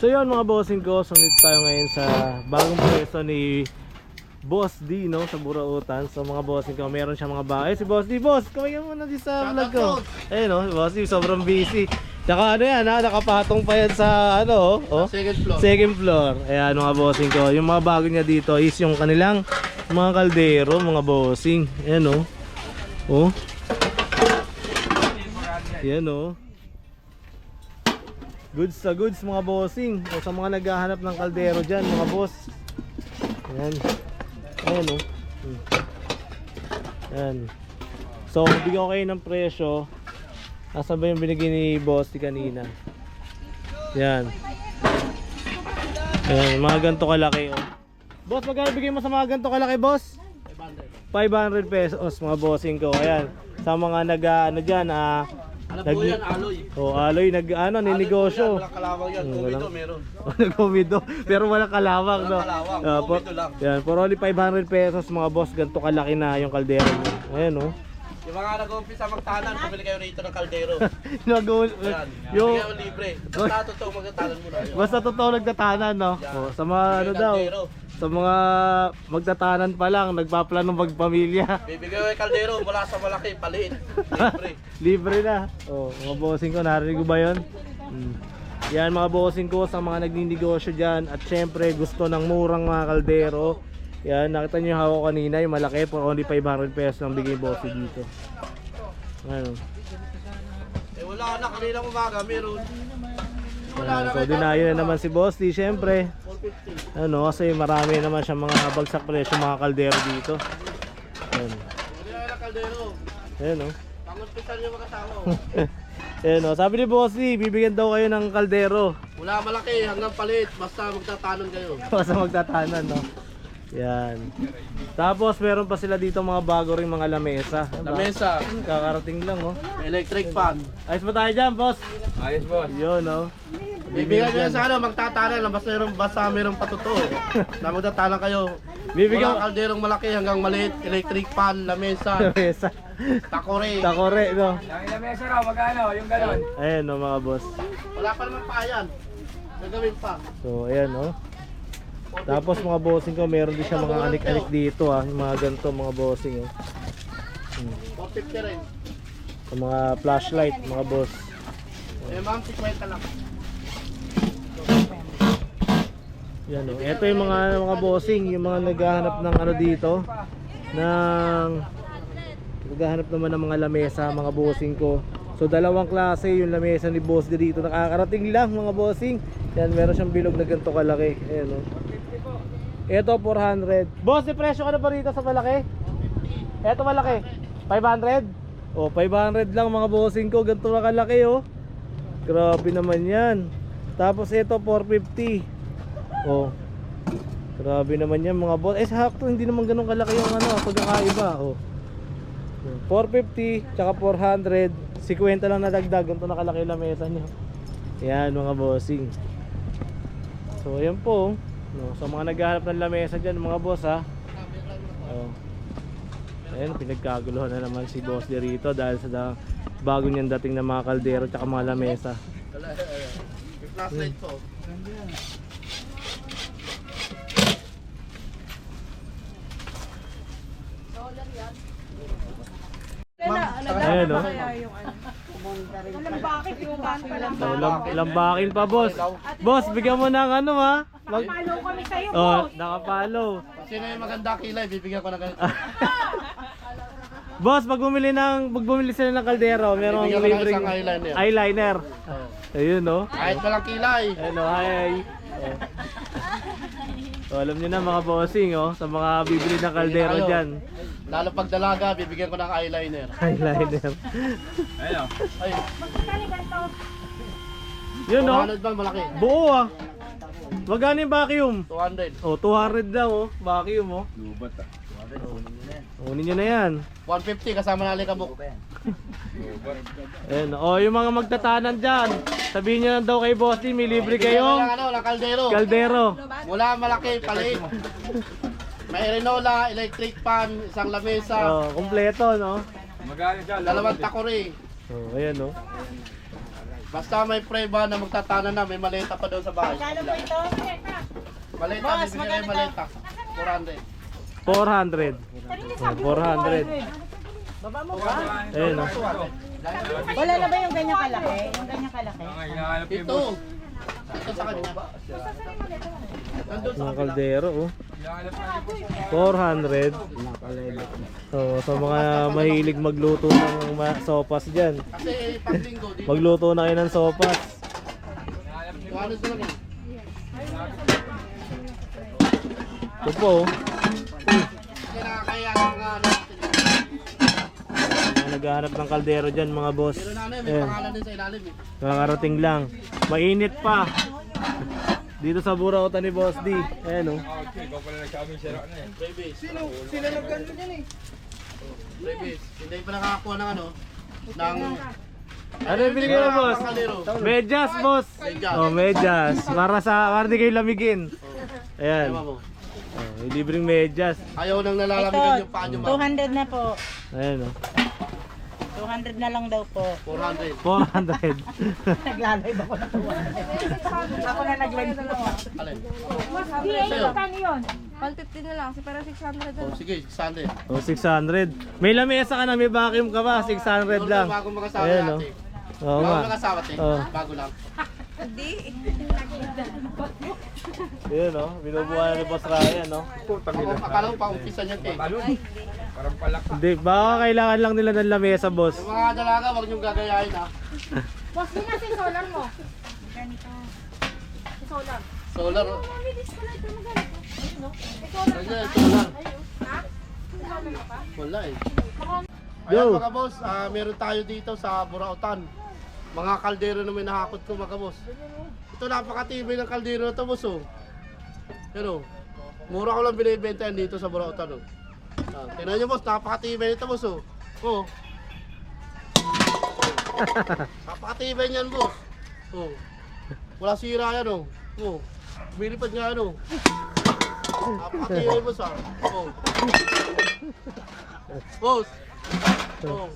So yun mga bossing ko, sumit tayo ngayon sa bagong pwesto ni Boss D, no, sa Burautan. So mga bossing ko, meron siya mga bahay. Si Boss D, boss, kumain mo na di sa vlog ko. Ayun, no, Boss D, sobrang busy. Tsaka ano yan, ha, nakapatong pa yan sa ano, oh, Second floor. second floor. Ayan mga bossing ko, yung mga bago niya dito is yung kanilang mga kaldero, mga bossing. Ayan, oh. Oh. Ayan, oh. Goods sa goods mga bossing. O sa mga naghahanap ng kaldero dyan mga boss. Ayan. Ayan, oh. Ayan. So bigyan ko kayo ng presyo. Nasaan ba yung binigay ni boss di kanina? Ayan. Ayan, mga ganito kalaki, oh. Boss, magkano bigay mo sa mga ganito kalaki, boss? 500 pesos mga bossing ko. Ayan. Sa mga ano dyan, Ano po yan, aloy. oh, aloy, ninegosyo. Walang kalawang yan, kumido meron. Nag-comido, pero walang kalawang, no? Walang kalawang, For, kumido lang. yan, for only 500 pesos mga boss, ganito kalaki na yung kaldero mo. Ayan, oh. Yung mga nag-umpisa magtanan, pabili kayo rito ng kaldero. Yan. Yung, Bigyan mo libre. Basta totoo magtatanan muna. basta totoo nagtatanan, no? Oh, sa mga ano daw, sa mga magtatanan pa lang, nagpaplanong magpamilya. Bibigyan ko yung kaldero mula sa malaki, paliit. Libre. Libre na. Oh, mga bossing ko, narinig ko ba yun? Yan mga bossing ko sa mga nagninegosyo dyan. At syempre gusto ng murang mga kaldero. Yan, nakita nyo yung hawak kanina, yung malaki, for only 500 pesos ang bigay bossing dito. Ano? Eh wala na, kanina umaga, meron. Wala Yan, na so kayo. dinayo na naman si Boss D, syempre. 450. Ano, kasi marami naman siya mga bagsak presyo mga kaldero dito. Yan. Bili kayo ng kaldero. Ayan, oh. Pang-hospital yung mag-asawa. Ayan, oh. Sabi ni Boss D, bibigyan daw kayo ng kaldero. Mula malaki hanggang paliit, basta magtatanon kayo. Basta magtatanan, no? Yan. Tapos meron pa sila dito mga bago ring mga lamesa. Lamesa, Kakarating lang, oh. electric fan. Ayos ba tayo dyan, boss? Ayos boss. Yun, oh. Bibigyan nyo sa ano, magtatanan lang, basta mayroong patuto. Na magtatanan kayo. Bibigyan Mula kalderong malaki hanggang maliit, electric fan, lamesa, lamesa. takore. Takore, no? Yung lamesa raw, magkano? Yung galon. Ayan, no, mga boss. Wala pa naman pa yan. Gagawin pa. So, ayan, oh. Tapos mga bossing ko, meron din siya mga anik-anik dito, ah. Yung mga ganito, mga bossing, oh. 450 rin. Sa mga flashlight, mga boss. Eh ma'am, 50 lang. Yan, oh. Ito yung mga bossing, yung mga naghahanap ng ano dito, ng naghahanap naman ng mga lamesa, mga bossing ko. So dalawang klase yung lamesa ni Boss D dito, nakakarating lang mga bossing. Yan, meron siyang bilog na ganito kalaki. Ayan, oh. Ito 400. Boss, di presyo ka na ba rito sa malaki? Ito malaki 500? Oh, 500 lang mga bossing ko, ganito na kalaki, oh. Grabe naman yan. Tapos ito 450. Oh. Grabe naman yan mga boss. Eh sakto, hindi naman ganun kalaki yung ano, pagkakaiba, oh. 450 tsaka 400, 50 lang nadagdag, ganito na kalaki yung lamesa niyo. Yan mga bossing. So ayan po, no, sa mga naghahanap ng lamesa dyan mga boss, ha. Oh. Ayan, pinagkaguluhan na naman si Boss D rito dahil sa bago niyang dating na mga kaldero tsaka mga lamesa. May flashlight po. Ayan, no. Bakit yung banta lang? So, lambakin pa, boss. Boss, bigyan mo ng ano, ha. Follow kami sa'yo, Oh, boss. nakapalo. Sino yung maganda kilay, bibigyan ko na ganito. Boss, pag bumili sila ng kaldero, merong Bibigyan ko ng libreng isang eyeliner. eyeliner. Ayun, no. Kahit walang kilay. Ayun, oh, hi. Oh. So, alam niyo na mga bossing, oh, sa mga bibili ng kaldero Bibili na kayo. dyan. Lalo pag dalaga, bibigyan ko ng eyeliner. Eyeliner. Ayun. Ay, Yun, no. 200 ba malaki? Buo, ah. Magkano yung vacuum? 200. Oh, 200 lang, oh. Vacuum, oh. Lubat ah. Kunin nyo na yan. 150 kasama na alikabok. Ayun, oh, yung mga magtatanan dyan, sabihin nyo lang daw kay Boss D, may libre Bibigyan ko kayong ng ano, ng kaldero. kaldero. Mula malaki, paliit. May renola, electric fan, isang lamesa, Oh, kumpleto, no? Magkano dyan? dalawang takore. Oh, ayan, no. Basta may preba na magtatana na, may maleta pa doon sa bahay. Kano po ito? Maleta, Boss, bibigyan kayo magkano maleta. 400. 400. Kanina Oh, sabi ko 400. Baba mo ba? Ayun oh. Wala na ba yung ganyan kalaki? Yung ganyan kalaki? Mga hinahanap yung Ito. boss. Ito sa kanya. Nandun sa Mga kabila. kaldero oh. Hinahanap natin boss. 400. So, sa mga mahilig magluto ng sopas dyan, Kasi pag-linggo, dito. magluto na kayo ng sopas. Kung ano sila lang. Ito po oh. Kasi nakakaya ng mga ano. Mga naghahanap ng kaldero dyan mga boss. Pero na ano, may Ayan. pangalan din sa ilalim eh. Kakarating lang. Mainit pa. Dito sa Burautan ni Boss D. Ayan oh. Okay, ikaw pala nagkaming sira na eh. Freebies. Sino nagkano dyan eh? Freebies. Hindi pa nakakakuha ng ano. Ng... Ano yung binigay mo boss? Kalero. Medyas boss. Medyas. Oh, medyas. Para di kayo lamigin. Ayan. Ewan mo. Oh, libreng medyas. Ayaw nang nalalamigan yung paa nyo ma'am. 200 na po. Ayan oh. 200 na lang daw po. 400. 400. Nagla-live ako na 200. Ako na nag-live na lang. Alin? Sa'yo. Kano yun? 150 na lang, para 600 Oh, sige, Sunday. Oh, 600. May lamesa ka na, may vacuum ka ba? 600 lang. Bago mag-asawa Ayan natin. oh. Oo Bago nga. mag-asawa natin. Oh. Bago lang. Hindi. Ayan oh. Binubuhan na ni Boss Ryan oh. Ako, akala ko pa-umpisa niya eh. Talon. Parang palak. Hindi, baka kailangan lang nila ng lamesa boss. Yung mga dalaga, huwag niyong gagayahin ha. Boss, di nga si solar mo. Ganito. Si solar. Solar. oh. Mabilis ko lang ito maganito. Ayun no? Si solar. Ayun, solar. Ha? Si solar mo pa? Wala eh. Go. Ayan mga boss, meron tayo dito sa Burautan. Mga kaldero na may nahakot ko mga boss. Ito napakatibay ng kaldero na ito boss oh. Pero, mura ko lang binibenta yan dito sa Burautan oh. Tingnan nyo boss, napakatibay nito boss oh. Oh. Napakatibay niyan boss. Oh. Wala sira yan oh. Oh. Bilipad nga yan oh. Napakatibay boss ah. Oh. Boss. Oh.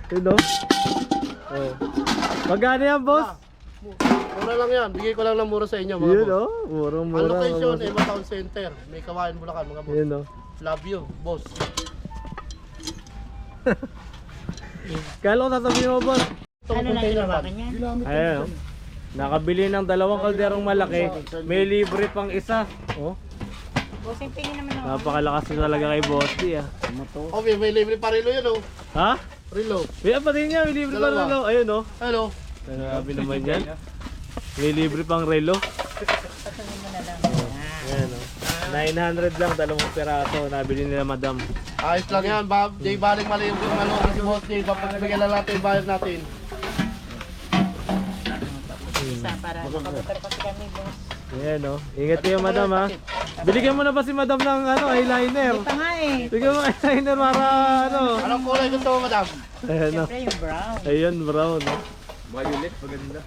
Yun oh. Oh. Magkano yan boss? Mura lang yan. Bigay ko lang ng mura sa inyo mga Yun boss. oh. Murang-mura. Ang location, mga boss. Eva Town Center. May Kawayan Bulacan mga boss. Yun oh. Love you, boss. Kala ko sasabihin mo boss. Ano na ilawakan yan? Ayan oh. Nakabili ng 2 kalderong malaki. May libre pang isa. Oh. Bossing pingin naman ako. Napakalakas na talaga kay Boss D ah. Oh, may libre pa rilo yun oh. Ha? Rilo. May pa din niya. May libre pa Dalawa. relo. Ayun oh. Hello. Sabi naman yan. May libre pang relo. Ayan oh. 900 lang, 2 peraso. Nabili nila madam. Ayos lang yan. Di balik mali yung ano si boss. Di papagbigyan lang natin yung bayad natin. Isa para makabutar kasi kami boss. Ayan oh. Ingat kayo madam ha. Binigyan mo na ba si madam ng ano, eyeliner? Ito nga eh. Bigyan mo eyeliner para ano. Anong kulay gusto mo madam? Ayan oh. Siyempre yung brown. Ayun, brown oh. Violet, maganda.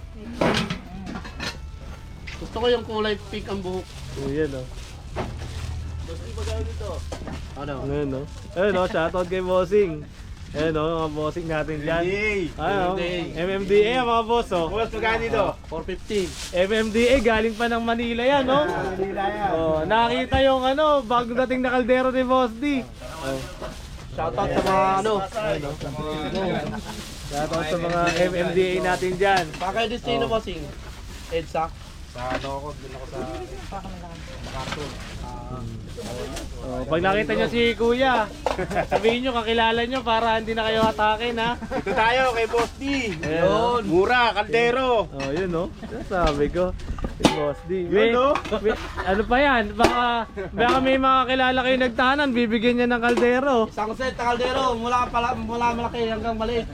Gusto ko yung kulay pink ang buhok. Ayan oh. Ano? Ayan oh. Ayun oh, shoutout kay Bossing. Ayan oh, mga bossing natin dyan. Ayun oh. MMDA mga boss oh. Boss, magkano dito? 450. MMDA galing pa ng Manila yan no? Oh, nakita yung ano, bago dating na kaldero ni Boss D. Oh. Shoutout sa mga ano. Shoutout sa mga MMDA natin dyan. Pakay destino bossing. EDSA. Oh, pag nakita nyo si Kuya, sabihin nyo, kakilala nyo para hindi na kayo atakin ha. Ito tayo kay Boss D. Ayun. Mura, kaldero. Oh, yun no. Sabi ko, si Boss D. May, Yun, no? ano pa yan? Baka may mga kilala kayo nagtahanan, bibigyan niya ng kaldero. Isang set na kaldero. Mula malaki hanggang maliit.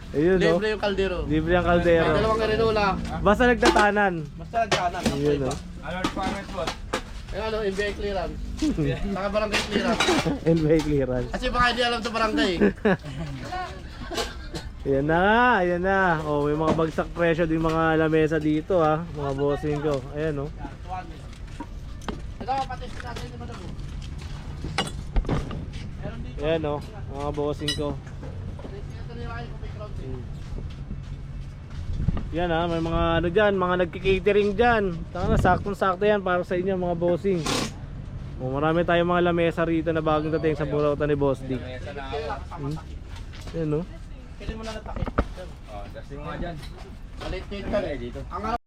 Ayun no. Libre yung kaldero. Libre ang May kaldero. dalawang erinola. Basta nagtatanan. Basta nagkanan. Ayun no. Ano requirements, boss? Yung ano, NBI clearance. Saka barangay clearance. NBI clearance. Kasi baka hindi alam sa barangay. Ayan na nga, ayan na. Oh, may mga bagsak presyo din mga lamesa dito ha, mga bossing ko. Ayan oh. Ito, patis natin yung madamo. Ayan oh, mga bossing ko. Ito nila kayo kung may crowd eh. Yan ha, may mga ano dyan, mga nagki-catering dyan. Tanga na, saktong-sakto yan para sa inyo mga bossing. O, marami tayong mga lamesa rito na bagong dating sa Burautan ni Boss D. Yan no. Oh, testing mo nga dyan. Malit-lit ka eh. Ang